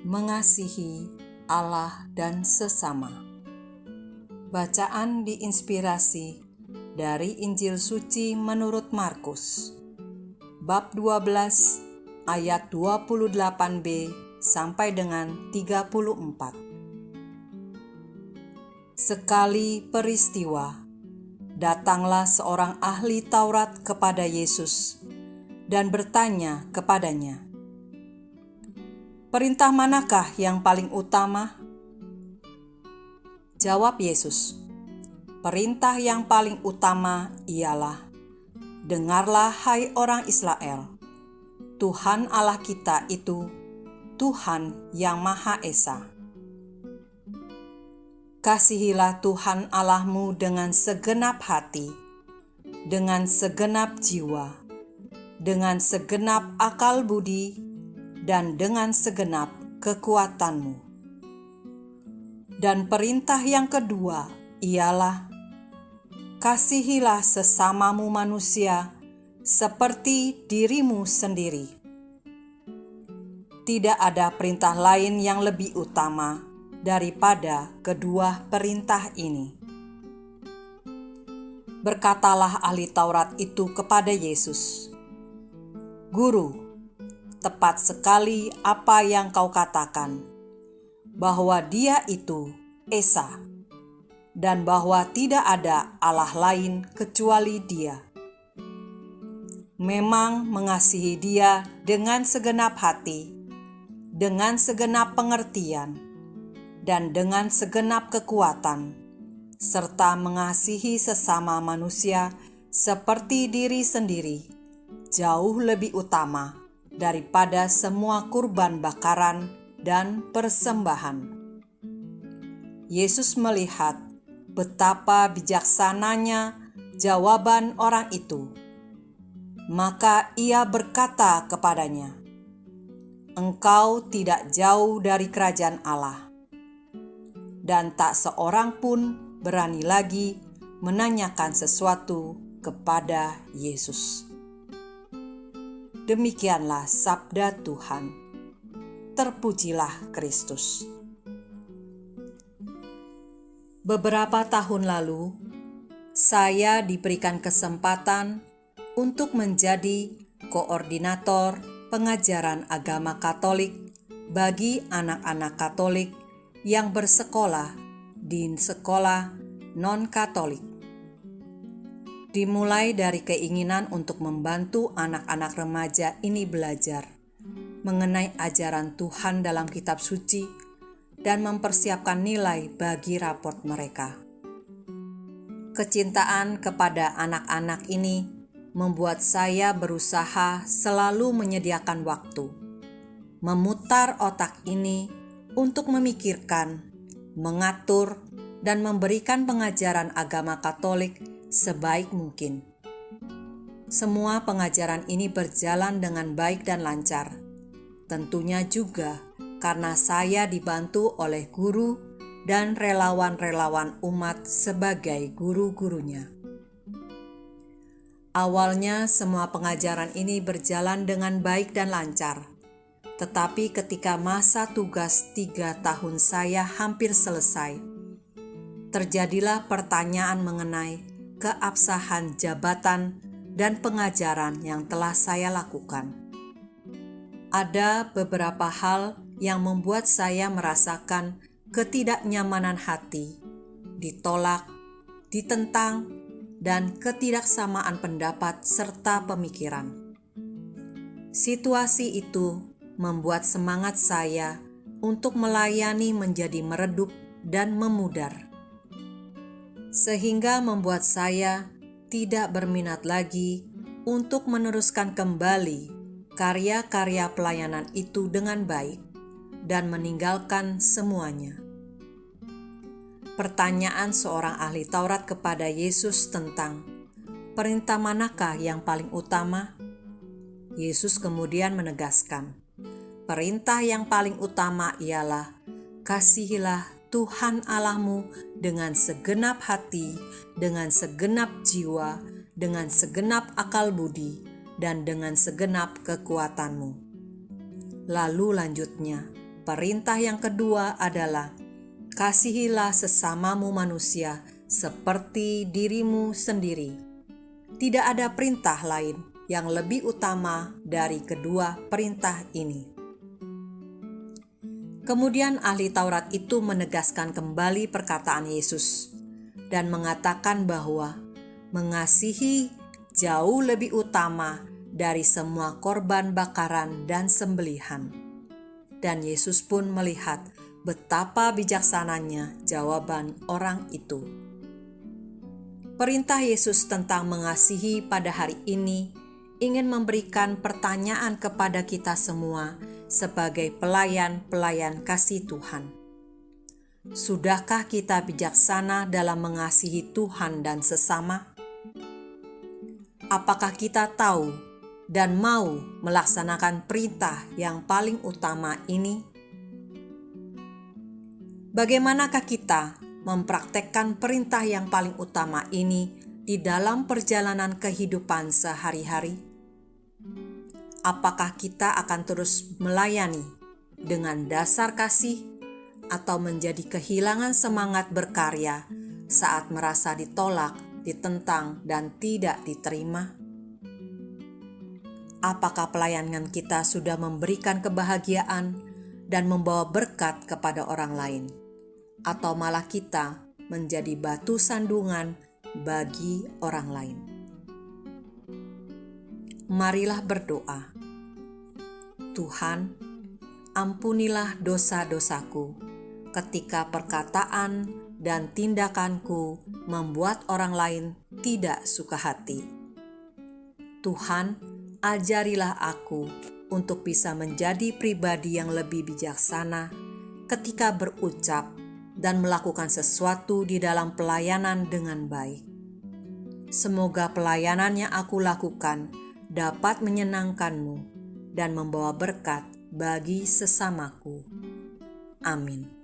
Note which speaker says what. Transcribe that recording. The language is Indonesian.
Speaker 1: mengasihi Allah dan sesama. Bacaan diinspirasi dari Injil Suci menurut Markus, bab 12 ayat 28b sampai dengan 34. Sekali peristiwa, datanglah seorang ahli Taurat kepada Yesus dan bertanya kepadanya, "Perintah manakah yang paling utama?" Jawab Yesus, "Perintah yang paling utama ialah, dengarlah hai orang Israel, Tuhan Allah kita itu Tuhan yang Maha Esa. Kasihilah Tuhan Allahmu dengan segenap hati, dengan segenap jiwa, dengan segenap akal budi, dan dengan segenap kekuatanmu. Dan perintah yang kedua ialah, kasihilah sesamamu manusia seperti dirimu sendiri. Tidak ada perintah lain yang lebih utama daripada kedua perintah ini." Berkatalah ahli Taurat itu kepada Yesus, "Guru, tepat sekali apa yang kau katakan, bahwa Dia itu Esa, dan bahwa tidak ada Allah lain kecuali Dia. Memang mengasihi Dia dengan segenap hati, dengan segenap pengertian, dan dengan segenap kekuatan, serta mengasihi sesama manusia seperti diri sendiri, jauh lebih utama daripada semua kurban bakaran dan persembahan." Yesus melihat betapa bijaksananya jawaban orang itu, maka Ia berkata kepadanya, "Engkau tidak jauh dari kerajaan Allah." Dan tak seorang pun berani lagi menanyakan sesuatu kepada Yesus. Demikianlah sabda Tuhan. Terpujilah Kristus. Beberapa tahun lalu, saya diberikan kesempatan untuk menjadi koordinator pengajaran agama Katolik bagi anak-anak Katolik yang bersekolah di sekolah non-Katolik. Dimulai dari keinginan untuk membantu anak-anak remaja ini belajar mengenai ajaran Tuhan dalam kitab suci dan mempersiapkan nilai bagi raport mereka. Kecintaan kepada anak-anak ini membuat saya berusaha selalu menyediakan waktu, memutar otak ini untuk memikirkan, mengatur, dan memberikan pengajaran agama Katolik sebaik mungkin. Semua pengajaran ini berjalan dengan baik dan lancar. Tentunya juga karena saya dibantu oleh guru dan relawan-relawan umat sebagai guru-gurunya. Awalnya semua pengajaran ini berjalan dengan baik dan lancar. Tetapi ketika masa tugas 3 tahun saya hampir selesai, terjadilah pertanyaan mengenai keabsahan jabatan dan pengajaran yang telah saya lakukan. Ada beberapa hal yang membuat saya merasakan ketidaknyamanan hati, ditolak, ditentang, dan ketidaksamaan pendapat serta pemikiran. Situasi itu membuat semangat saya untuk melayani menjadi meredup dan memudar, sehingga membuat saya tidak berminat lagi untuk meneruskan kembali karya-karya pelayanan itu dengan baik dan meninggalkan semuanya. Pertanyaan seorang ahli Taurat kepada Yesus tentang perintah manakah yang paling utama? Yesus kemudian menegaskan, perintah yang paling utama ialah, kasihilah Tuhan Allahmu dengan segenap hati, dengan segenap jiwa, dengan segenap akal budi, dan dengan segenap kekuatanmu. Lalu lanjutnya, Perintah yang kedua adalah, kasihilah sesamamu manusia seperti dirimu sendiri. Tidak ada perintah lain yang lebih utama dari kedua perintah ini. Kemudian ahli Taurat itu menegaskan kembali perkataan Yesus dan mengatakan bahwa mengasihi jauh lebih utama dari semua korban bakaran dan sembelihan. Dan Yesus pun melihat betapa bijaksananya jawaban orang itu. Perintah Yesus tentang mengasihi pada hari ini ingin memberikan pertanyaan kepada kita semua sebagai pelayan-pelayan kasih Tuhan. Sudahkah kita bijaksana dalam mengasihi Tuhan dan sesama? Apakah kita tahu dan mau melaksanakan perintah yang paling utama ini? Bagaimanakah kita mempraktekkan perintah yang paling utama ini di dalam perjalanan kehidupan sehari-hari? Apakah kita akan terus melayani dengan dasar kasih atau menjadi kehilangan semangat berkarya saat merasa ditolak, ditentang, dan tidak diterima? Apakah pelayanan kita sudah memberikan kebahagiaan dan membawa berkat kepada orang lain? Atau malah kita menjadi batu sandungan bagi orang lain? Marilah berdoa. Tuhan, ampunilah dosa-dosaku ketika perkataan dan tindakanku membuat orang lain tidak suka hati. Tuhan, ajarilah aku untuk bisa menjadi pribadi yang lebih bijaksana ketika berucap dan melakukan sesuatu di dalam pelayanan dengan baik. Semoga pelayanan yang aku lakukan dapat menyenangkan-Mu dan membawa berkat bagi sesamaku. Amin.